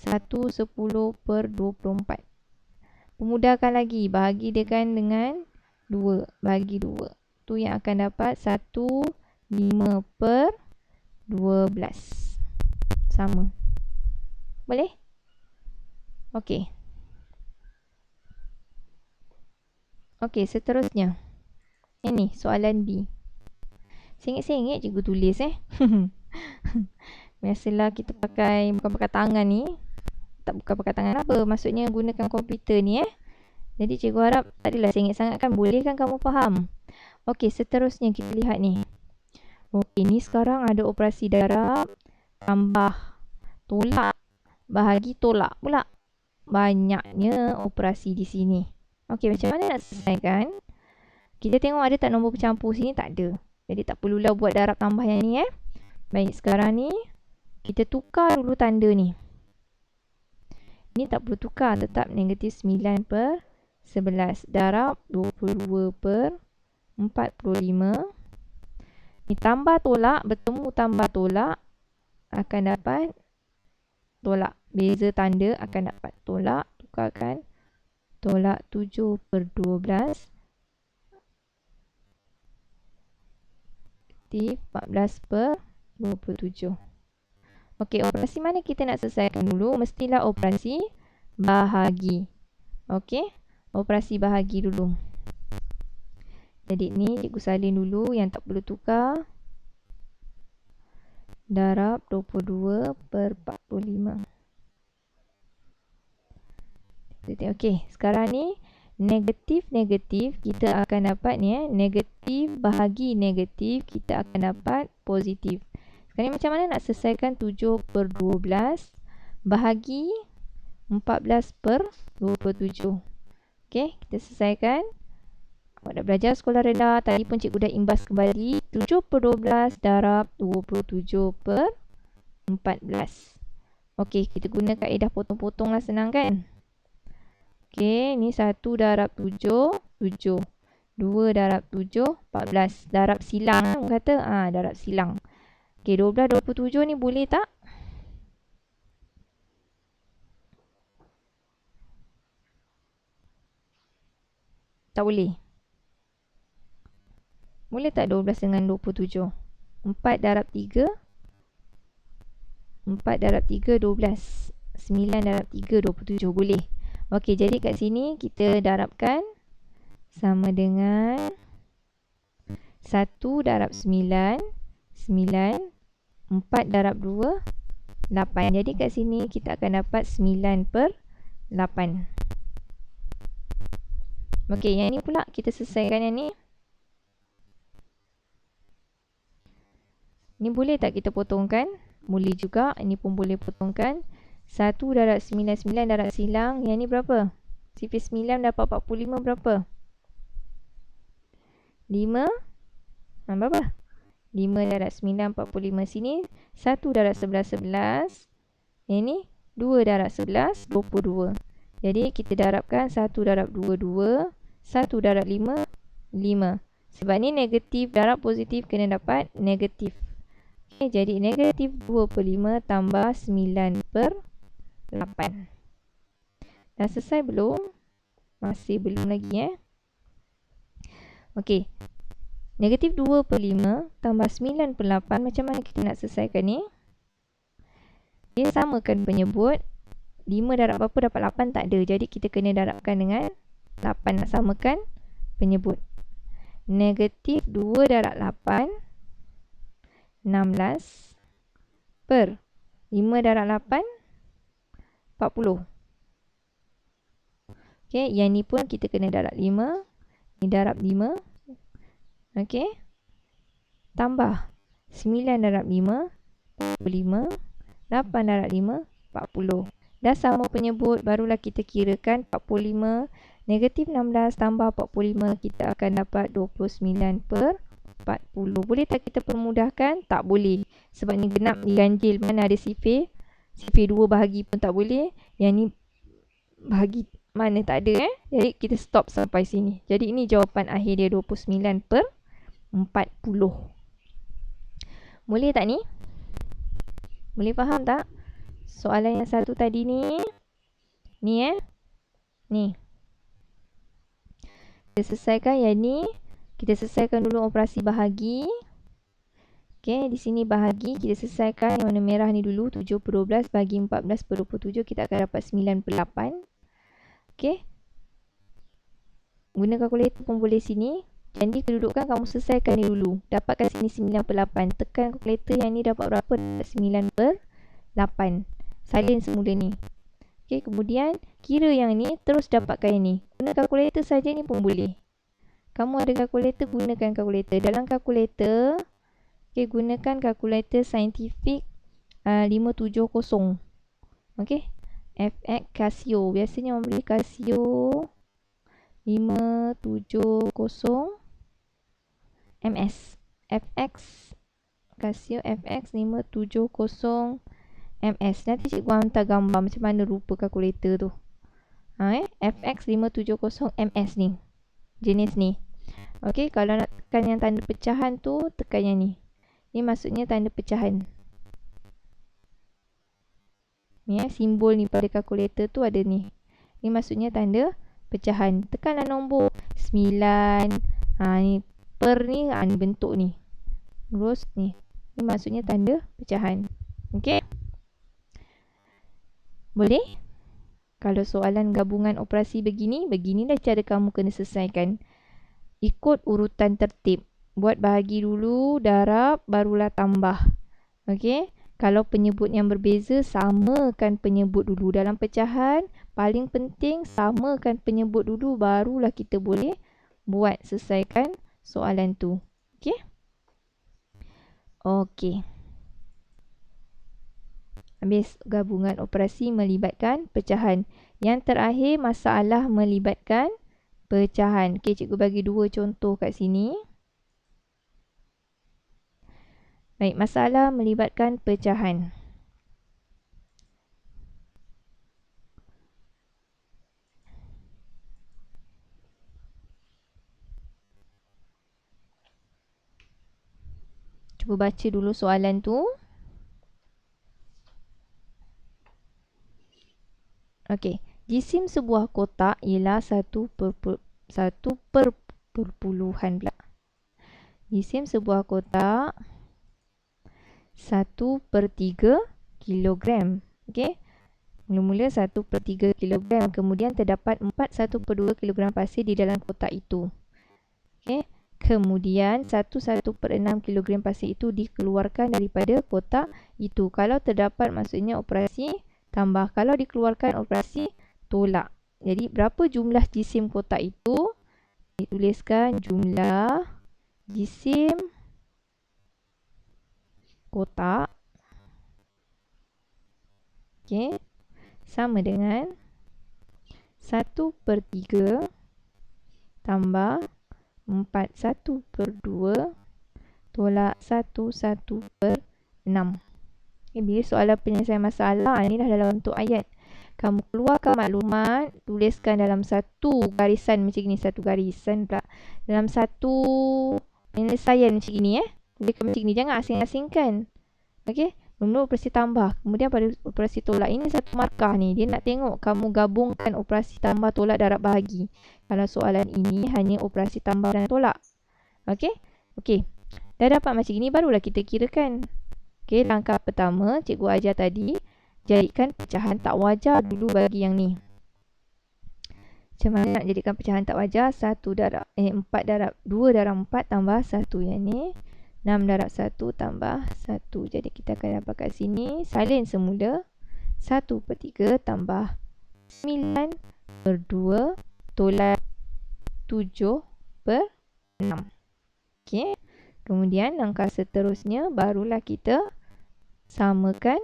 1/10/24. Pemudahkan lagi. Bahagi kan dengan 2. Bagi 2. Tu yang akan dapat 1/5/12. Sama. Boleh? Okey. Okey, seterusnya. Ini soalan B. Sengit-sengit cikgu tulis Biasalah kita bukan pakai tangan ni. Bukan pakai tangan apa? Maksudnya gunakan komputer ni Jadi cikgu harap tak adalah sengit sangat kan? Boleh kan kamu faham? Okey, seterusnya kita lihat ni. Okey, ni sekarang ada operasi darab tambah tolak bahagi tolak pula. Banyaknya operasi di sini. Okey, macam mana nak selesaikan? Kita tengok ada tak nombor bercampur sini? Tak ada. Jadi tak perlulah buat darab tambah yang ni Baik, sekarang ni kita tukar dulu tanda ni. Ini tak perlu tukar, tetap negatif 9/11 darab 22/45. Ni tambah tolak, bertemu tambah tolak akan dapat tolak. Beza tanda akan dapat tolak. Tukarkan tolak 7/12 14/27. Okey, operasi mana kita nak selesaikan dulu? Mestilah operasi bahagi. Okey, operasi bahagi dulu. Jadi ni cikgu salin dulu yang tak perlu tukar. Darab 22/45. Okey, sekarang ni negatif-negatif kita akan dapat ni negatif bahagi negatif kita akan dapat positif. Sekarang ni macam mana nak selesaikan 7/12 bahagi 14/27. Okey, kita selesaikan. Awak dah belajar sekolah rendah. Tadi pun cikgu dah imbas kembali. 7/12 darab 27/14. Okey, kita guna kaedah potong-potong lah, senang kan? Okey, ni 1 darab 7, 7. 2 darab 7, 14. Darab silang kata. Darab silang. Okey, 12/27 ni boleh tak? Tak boleh. Boleh tak 12 dengan 27? 4 darab 3. 4 darab 3, 12. 9 darab 3, 27. Boleh. Okey, jadi kat sini kita darabkan sama dengan 1 darab 9, 9. 4 darab 2, 8. Jadi kat sini kita akan dapat 9/8. Okey, yang ni pula kita selesaikan yang ni. Ni boleh tak kita potongkan? Boleh juga. Ini pun boleh potongkan. 1 darab 9, 9 darab silang. Yang ni berapa? Sifar 9 dapat 45 berapa? 5. Berapa? 5 darab 9, 45. Sini 1 darab 11, 11. Yang ni 2 darab 11, 22. Jadi kita darabkan 1 darab 2, 2. 1 darab 5, 5. Sebab ni negatif darab positif kena dapat negatif. Okay, jadi negatif 2/5 tambah 9/8. Dah selesai belum? Masih belum lagi Okey. Negatif 2/5 tambah 9/8. Macam mana kita nak selesaikan ni? Dia samakan penyebut. 5 darab berapa dapat 8? Tak ada. Jadi kita kena darabkan dengan 8 nak samakan penyebut. Negatif 2 darab 8. 16 per 5 darab 8. 40. Okey, yang ni pun kita kena darab 5. Ni darab 5. Okey. Tambah 9 darab 5, 45. 8 darab 5, 40. Dah sama penyebut, barulah kita kirakan 45. Negatif 16 tambah 45, kita akan dapat 29/40. Boleh tak kita permudahkan? Tak boleh. Sebab ni genap diganjil. Mana ada sifar CP2 bahagi pun tak boleh. Yang ni bahagi mana tak ada Jadi kita stop sampai sini. Jadi ini jawapan akhir dia 29/40. Boleh tak ni? Boleh faham tak? Soalan yang satu tadi ni. Ni Ni. Kita selesaikan yang ni. Kita selesaikan dulu operasi bahagi. Okey, di sini bahagi. Kita selesaikan yang warna merah ni dulu. 7/12 bagi 14/27. Kita akan dapat 9/8. Okey. Guna kalkulator pun boleh sini. Jadi kedudukan kamu selesaikan ni dulu. Dapatkan sini 9/8. Tekan kalkulator yang ni dapat berapa? 9/8. Salin semula ni. Okey, kemudian kira yang ni terus dapatkan yang ni. Guna kalkulator saja ni pun boleh. Kamu ada kalkulator, gunakan kalkulator. Dalam kalkulator, okey, gunakan kalkulator saintifik 570. Okey. FX Casio. Biasanya orang beli Casio 570 MS. FX Casio FX 570 MS. Nanti cikgu hantar gambar macam mana rupa kalkulator tu. FX 570 MS ni. Jenis ni. Okey, kalau nak tekan yang tanda pecahan tu, tekan yang ni. Ni maksudnya tanda pecahan. Ni simbol ni pada kalkulator tu ada ni. Ni maksudnya tanda pecahan. Tekanlah nombor 9. Ni per ni, ni bentuk ni. Terus ni. Ni maksudnya tanda pecahan. Okey. Boleh? Kalau soalan gabungan operasi beginilah cara kamu kena selesaikan. Ikut urutan tertib. Buat bahagi dulu, darab, barulah tambah. Okey. Kalau penyebut yang berbeza, samakan penyebut dulu. Dalam pecahan, paling penting samakan penyebut dulu, barulah kita boleh buat selesaikan soalan tu. Okey. Okey. Habis gabungan operasi melibatkan pecahan. Yang terakhir, masalah melibatkan pecahan. Okey, cikgu bagi dua contoh kat sini. Baik, masalah melibatkan pecahan. Cuba baca dulu soalan tu. Okey, jisim sebuah kotak ialah 1/perpuluhan pula. Jisim sebuah kotak 1/3 kilogram. Okey. Mula-mula 1/3 kilogram. Kemudian terdapat 1/2 kilogram pasir di dalam kotak itu. Okey. Kemudian 1/6 kilogram pasir itu dikeluarkan daripada kotak itu. Kalau terdapat maksudnya operasi tambah. Kalau dikeluarkan operasi tolak. Jadi berapa jumlah jisim kotak itu? Dituliskan jumlah jisim kotak. Okey. Sama dengan 1/3 tambah 4 1/2 tolak 1/6. Bila soalan penyelesaian masalah, inilah dalam bentuk ayat. Kamu keluarkan maklumat, tuliskan dalam satu garisan macam ni, satu garisan pula. Dalam satu penyelesaian macam ni tuliskan macam ni, jangan asing-asingkan. Okey, mula operasi tambah, kemudian pada operasi tolak. Ini satu markah ni, dia nak tengok kamu gabungkan operasi tambah, tolak, darab, bahagi. Kalau soalan ini hanya operasi tambah dan tolak. Okey? Okey. Dah dapat macam ni, barulah kita kirakan. Okey, langkah pertama cikgu ajar tadi, jadikan pecahan tak wajar dulu bagi yang ni. Macam mana nak jadikan pecahan tak wajar? 2 darab 4 tambah 1 yang ni. 6 darab 1 tambah 1. Jadi kita akan dapat kat sini, salin semula. 1/3 tambah 9/2 tolak 7/6. Okey. Kemudian langkah seterusnya barulah kita samakan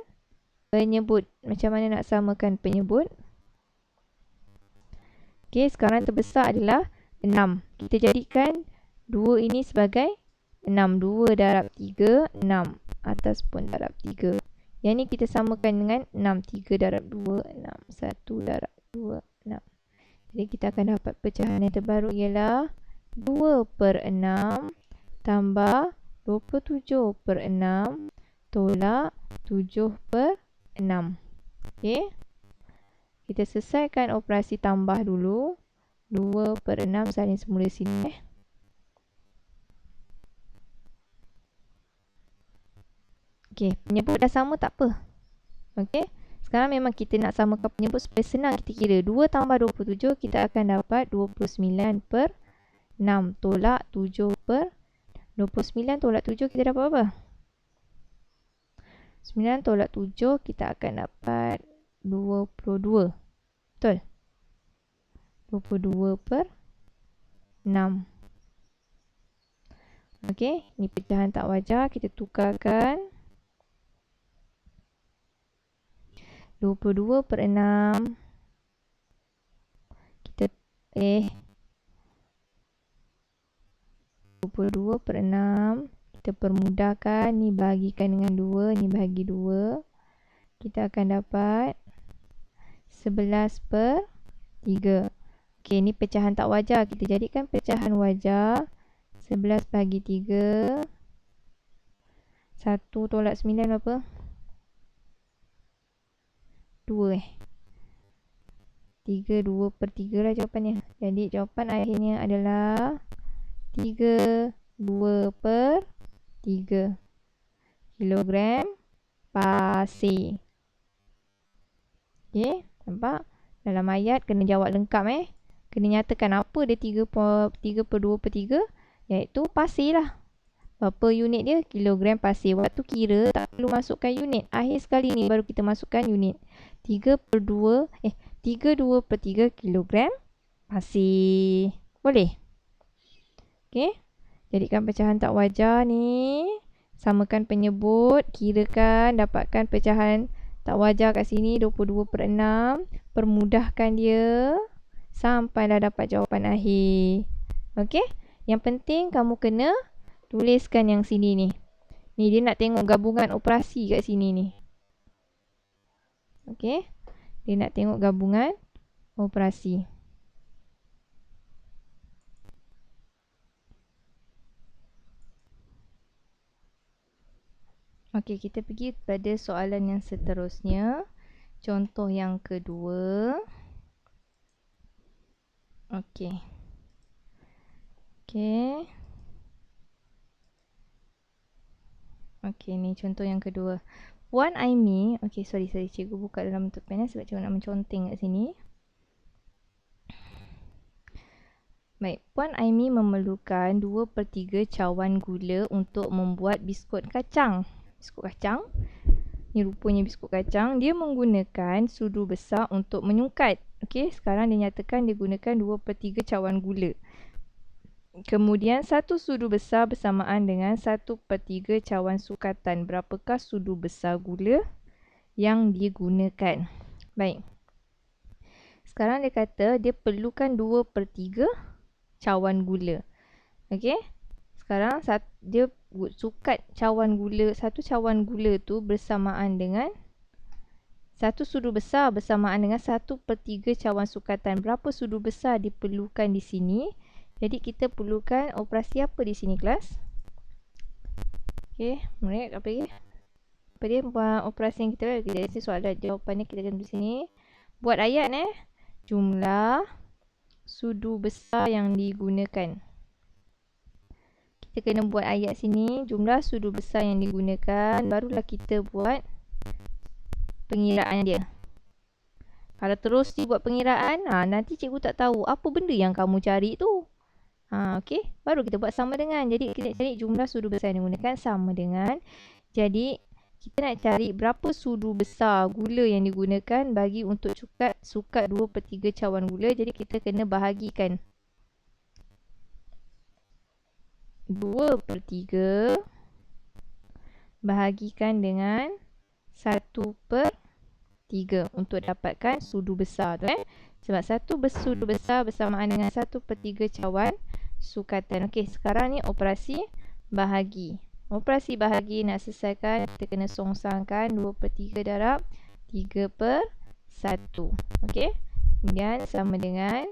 penyebut. Macam mana nak samakan penyebut? Okey, sekarang terbesar adalah 6. Kita jadikan 2 ini sebagai 6. 2 darab 3, 6. Atas pun darab 3. Yang ni kita samakan dengan 6. 3 darab 2, 6. 1 darab 2, 6. Jadi kita akan dapat pecahan yang terbaru ialah 2/6 tambah 27/6 tolak 7/6. Okey. Kita selesaikan operasi tambah dulu. 2/6 salin semula sini. Okey, penyebut dah sama tak apa. Okey. Sekarang memang kita nak samakan penyebut supaya senang kita kira. 2 tambah 27 kita akan dapat 29/6 tolak 7/29 tolak 7 kita dapat apa? 9 tolak 7 kita akan dapat 22. Betul? 22/6. Okey, ni pecahan tak wajar, kita tukarkan. 22/6 kita 22/6 kita permudahkan, ni bahagikan dengan 2, ni bahagi 2. Kita akan dapat 11/3. Okey, ni pecahan tak wajar, kita jadikan pecahan wajar. 11 bahagi 3. 1 tolak 9 berapa? 2 3, 2/3 lah jawapannya. Jadi jawapan akhirnya adalah 3, 2/3 kilogram pasir. Okey, nampak? Dalam ayat kena jawab lengkap Kena nyatakan apa dia 3/2/3, iaitu pasir lah. Berapa unit dia? Kilogram pasir. Waktu kira tak perlu masukkan unit. Akhir sekali ni baru kita masukkan unit. 3/2/3 kilogram pasir. Boleh? Okey. Jadikan pecahan tak wajar ni. Samakan penyebut. Kirakan. Dapatkan pecahan tak wajar kat sini. 22/6. Permudahkan dia. Sampailah dapat jawapan akhir. Okey. Yang penting kamu kena tuliskan yang sini ni. Ni dia nak tengok gabungan operasi kat sini ni. Okey. Dia nak tengok gabungan operasi. Okey, kita pergi pada soalan yang seterusnya. Contoh yang kedua. Okey. Okey. Okey, ni contoh yang kedua. Puan Aimi, okey, sorry, cikgu buka dalam bentuk pen sebab cikgu nak menconteng kat sini. Baik, Puan Aimi memerlukan 2/3 cawan gula untuk membuat biskut kacang. Biskut kacang. Ni rupanya biskut kacang. Dia menggunakan sudu besar untuk menyungkat. Okey, sekarang dia nyatakan dia gunakan 2/3 cawan gula. Kemudian satu sudu besar bersamaan dengan 1/3 cawan sukatan. Berapakah sudu besar gula yang digunakan? Baik. Sekarang dia kata dia perlukan 2/3 cawan gula. Okey. Sekarang dia sukat cawan gula. Satu cawan gula tu bersamaan dengan satu sudu besar bersamaan dengan 1/3 cawan sukatan. Berapa sudu besar diperlukan di sini? Jadi kita perlukan operasi apa di sini kelas? Okey, mereka apa lagi? Apa dia operasi yang kita buat? Jadi soalan jawapannya kita akan di sini. Buat ayat jumlah sudu besar yang digunakan. Kita kena buat ayat sini, jumlah sudu besar yang digunakan, barulah kita buat pengiraan dia. Kalau terus buat pengiraan, nanti cikgu tak tahu apa benda yang kamu cari tu. Okey, baru kita buat sama dengan. Jadi kita cari jumlah sudu besar yang digunakan sama dengan. Jadi kita nak cari berapa sudu besar gula yang digunakan bagi untuk sukat 2/3 cawan gula. Jadi kita kena bahagikan 2/3 bahagikan dengan 1/3 untuk dapatkan sudu besar tu Sebab satu sudu besar bersamaan dengan 1/3 cawan sukatan. Okey, sekarang ni operasi bahagi. Operasi bahagi nak selesaikan, kita kena songsangkan 2/3 darab 3/1. Okey. Kemudian sama dengan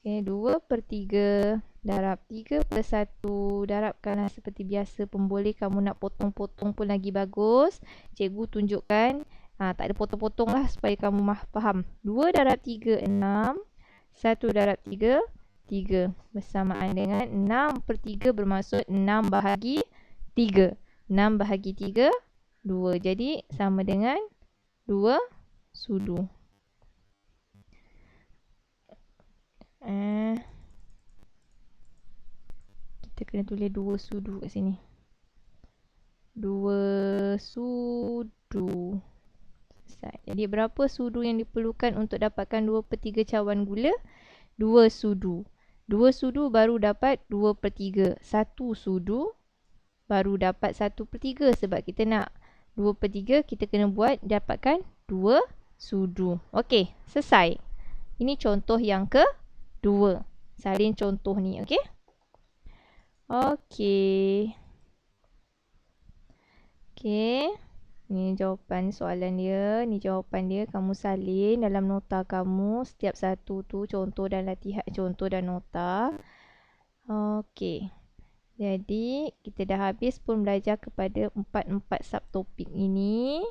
2/3 darab 3/1. Darabkanlah seperti biasa. Pemboleh kamu nak potong-potong pun lagi bagus. Cikgu tunjukkan. Tak ada potong-potong lah supaya kamu faham. 2 darab 3, 6. 1 darab 3, 3. Bersamaan dengan 6/3 bermaksud 6 bahagi 3. 6 bahagi 3, 2. Jadi sama dengan 2 sudu. Kita kena tulis 2 sudu kat sini. 2 sudu. Jadi berapa sudu yang diperlukan untuk dapatkan 2/3 cawan gula? 2 sudu. 2 sudu baru dapat 2/3. 1 sudu baru dapat 1/3. Sebab kita nak 2/3, kita kena buat dapatkan 2 sudu. Okey, selesai. Ini contoh yang kedua. Salin contoh ni, okey? Okey. Ni jawapan soalan dia. Ni jawapan dia. Kamu salin dalam nota kamu. Setiap satu tu contoh dan latihan, contoh dan nota. Okey. Jadi, kita dah habis pun belajar kepada 4 subtopik ini.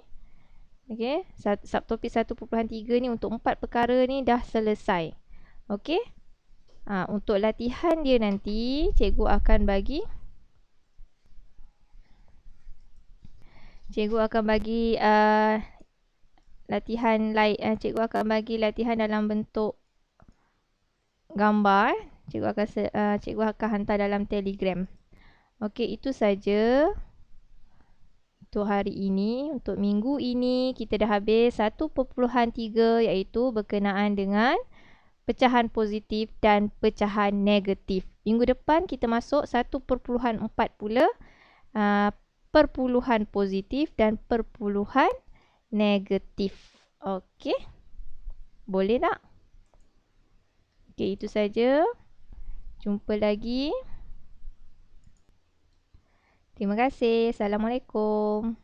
Okey. Subtopik 1.3 ni untuk 4 perkara ni dah selesai. Okey. Untuk latihan dia nanti, cikgu akan bagi latihan lain. Cikgu akan bagi latihan dalam bentuk gambar. Cikgu akan hantar dalam Telegram. Okey, itu saja untuk hari ini. Untuk minggu ini kita dah habis 1.3 iaitu berkenaan dengan pecahan positif dan pecahan negatif. Minggu depan kita masuk 1.4 pula, perpuluhan positif dan perpuluhan negatif. Okey. Boleh tak? Okey, itu saja. Jumpa lagi. Terima kasih. Assalamualaikum.